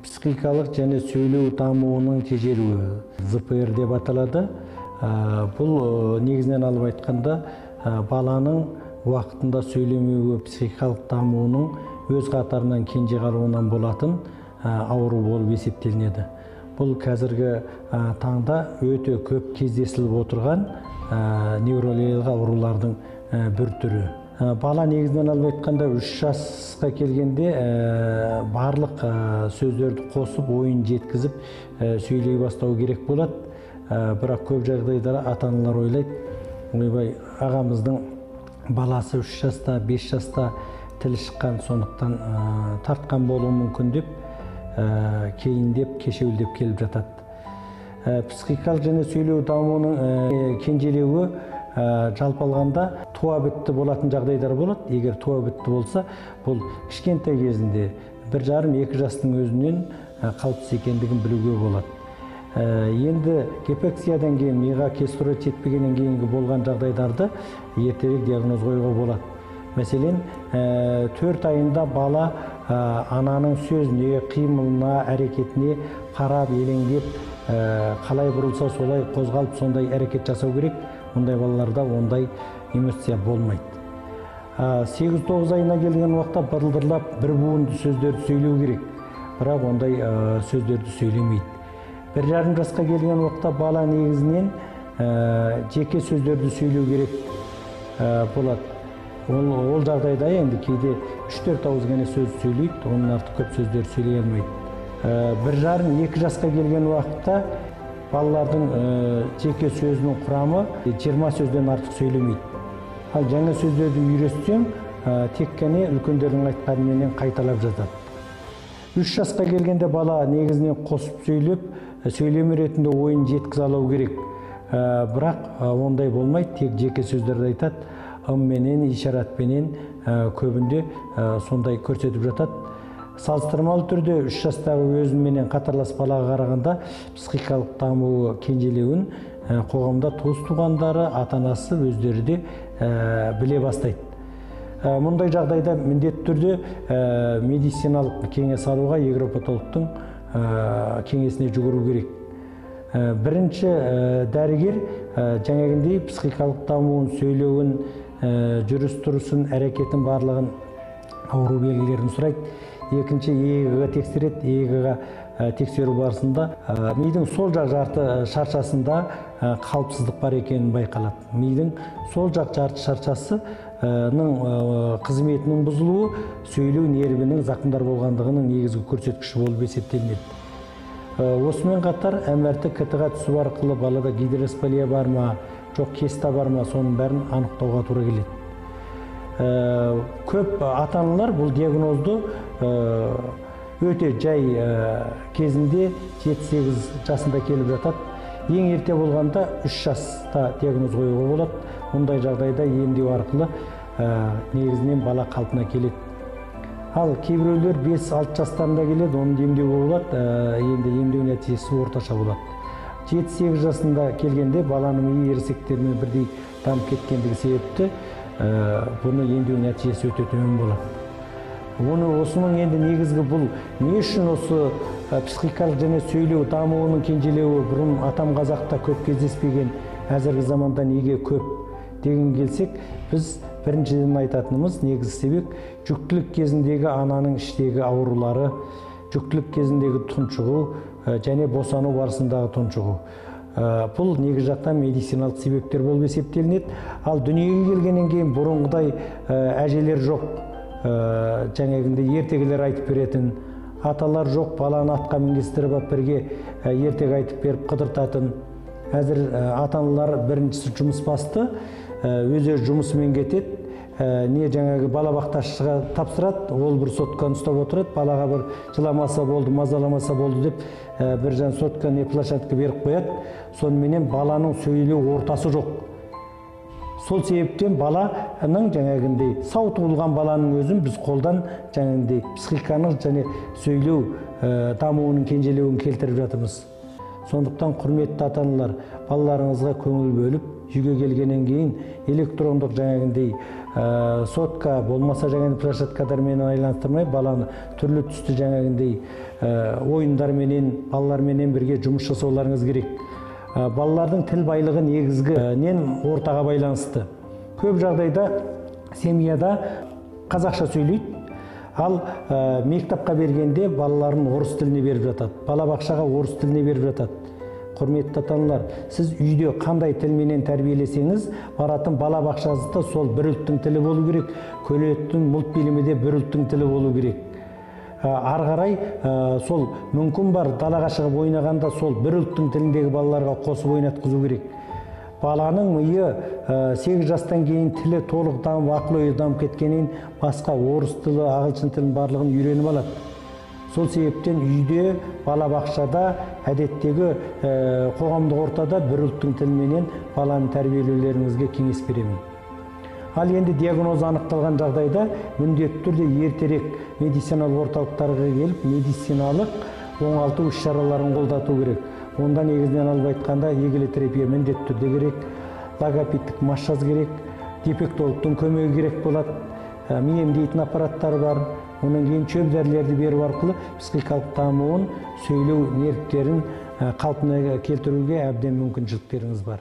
психикалык жана сөйлөө дамуунун тежелүүі ЗПР деп аталады. Бұл негізінен алып айтканда баланың уақытында сөйлемеуі психикалык дамуунун өз қатарынан кенже калуунан болатын ауру болып есептелінеді. Бұл қазіргі таңда өте көп кездесіліп отырған неврологиялық аурулардың бір түрі. Бала негізінен алып айтканда 3 жасқа келгенде барлық сөздерді қосып, ойын жеткізіп сөйлей бастау керек болады. Бірақ көп жағдайда ата-аналар ойлайды, ойбай, ағамыздың баласы 3 жаста, 5 жаста тілі шыққан, сондықтан тартқан болуы мүмкін деп, кейіндеп, кешеуілдеп келіп жатады. Психикалық және сөйлеу дамуының кенжелеуі жалпы алғанда туа бітті болатын жағдайлар болады. Егер туа бітті болса, бұл кішкентай кезінде 1,5-2 жастың өзінен қалыпсыз екендігін білуге болады. Енді гипоксиядан кейін миға кислород жетпегеннен кейінгі болған жағдайларды ертерек диагноз қоюға болады. Мәселен, 4 айында бала ананың сөзіне, қимылына, әрекетіне қарап, елеңдеп, қалай бұрылса солай қозғалып, сондай әрекет жасау керек. Ондай балаларда ондай эмоция болмайды. 8-9 айына келген уақытта бырылдырлап бір буынды сөздерді сөйлеу керек. Бірақ ондай сөздерді сөйлемейді. 1,5 жасқа келген уақытта бала негізінен жеке сөздерді сөйлеу керек болады. Ол жағдайда енді кейде 3-4 ауыз ғана сөз сөйлейді, оның артық көп сөздер сөйлей алмайды. 1,5-2 жасқа келген уақытта балалардың жеке сөзінің құрамы 20 сөзден артық сөйлемейді. Ал жаңа сөздерді үйретсең, тек қана үлкендердің айтқанымен қайталап жатады. 3 жасқа келгенде бала негізінен қосып сөйлеп, сөйлем ретінде ойын жеткізе алу керек. Бірақ ондай болмайды, тек жеке сөздерді айтады. Менен, ишаратпенен көбінде сондай көрсетіп жатады. Салыстырмалы түрде 3 жастағы өзіменен қатарлас балаға қарағанда психикалық дамуы кенжелеуін қоғамда туыс-туғандары, ата-анасы өздері де біле бастайды. Мұндай жағдайда міндетті түрде медициналық кеңес алуға невропатологтың кеңесіне жүгіру керек. Бірінші дәрігер жаңағындай психикалық дамуын, сөйлеуін, жүріс-тұрысын, әрекетін барлығын ауру белгілерін сұрайды. Екінші ЕЭГ-ға тексереді. ЕЭГ-ға тексеру барысында мидың сол жақ жарты шаршасында қалыпсыздық бар екенін байқалады. Мидың сол жақ жарты шаршасының қызметінің бұзылуы сөйлеу нервінің зақымдар болғандығының негізгі көрсеткіші болып есептелінеді. Осымен қатар МРТ КТ-ға түсу арқылы балада гидроспалия бар ма, жоқ кеста бар ма, соның бәрін анықтауға тура келеді. Көп ата-аналар бұл диагнозды өте жай кезінде 7-8 жасында келіп жатады. Ең ерте болғанда 3 жаста диагноз қоюға болады. Мұндай жағдайда емдеу арқылы негізінен бала қалпына келеді. Ал кейбіреулер 5-6 жастарында келеді, оны емдеуге болады. Енді емдеу нәтижесі орташа болады. 7-8 жасында келгенде баланың миы ересектермен бірдей дамып кеткендігі себепті бұны емдеу нәтижесі өте төмен болады. Осының енді негізгі бұл не үшін осы психикалық және сөйлеу дамуының кенжелеуі бұрын атам қазақта көп кездеспеген, әзіргі заманда неге көп деген келсек, біз біріншіден айтатынымыз негізгі себеп жүктілік кезіндегі ананың іштегі аурулары, жүктілік кезіндегі тұншығу және босану барысындағы тұншығу. Бұл негізі жақтан медициналық себептер болып есептелінеді. Ал дүниеге келгеннен кейін бұрынғыдай әжелер жоқ, жаңағындай ертегілер айтып беретін, аталар жоқ, баланы атқа мінгестіріп бірге ертегі айтып беріп қыдыртатын. Әзір ата-аналар біріншісі жұмыс басты, өзі жұмысымен кетеді. Не жаңағы балабақташыға тапсырады, ол бір сотканы ұстап отырады, балаға бір жыламаса болды, мазаламаса болды деп бір жан сотканы площадка беріп қояды. Соныменен баланың сөйлеу ортасы жоқ. Сол себептен баланың жаңағындай сау туылған баланың өзін біз қолдан жаңағындай психиканың және сөйлеу дамуының кенжелеуін келтіріп жатырмыз. Сондықтан құрметті ата-аналар, балаларыңызға көңіл бөліп үйгө келгенден кийин электрондук жаңагындай сотка болмаса жаңагындай площадкалар менен айлантырмай баланы түрлүү түстүү жаңагындай оюндар менен балалар менен бирге жумуш жасооларыңыз керек. Балалардын тил байлыгы негизгинен ортага байланыштуу. Көп жагдайда семьяда казакча сүйлөйт, ал мектепке бергенде балаларын орус тилине берип жатат, бала бакчага орус тилине берип жатат. Құрметті ата-аналар, сіз үйде қандай тілменен тәрбиелесеңіз, баратын бала бақшасында сол бір ұлттың тілі болу керек, көлеттің мұлт билими де бір ұлттың тілі болу керек. Ары қарай сол мүмкін бар далаға шығып ойнағанда сол бір ұлттың тіліндегі балаларға қосып ойнатқызу керек. Баланың миы 8 жастан кейін тілі толық дамып, ақыл ойы дамып кеткеннен басқа орыс тілі, ағылшын тілін барлығын үйреніп алады. Сол себептен үйде, бала бақшада, әдеттегі қоғамдық ортада бір ұлттың тіліменен баланы тәрбиелеулеріңізге кеңес беремін. Ал енді диагноз анықталған жағдайда міндетті түрде ертерек медициналық орталықтарға келіп, медициналық оңалту іс-шараларын қолдату керек. Онда негізінен алып айтқанда егілі терапия міндетті түрде керек, логопедтік массаж керек, дефектологтың көмегі керек болады, ми емдейтін аппараттар бар. Онан кейін шөп дәрілерді беру арқылы психикалық дамуын, сөйлеу нервтерін қалпына келтіруге әбден мүмкіншіліктеріңіз бар.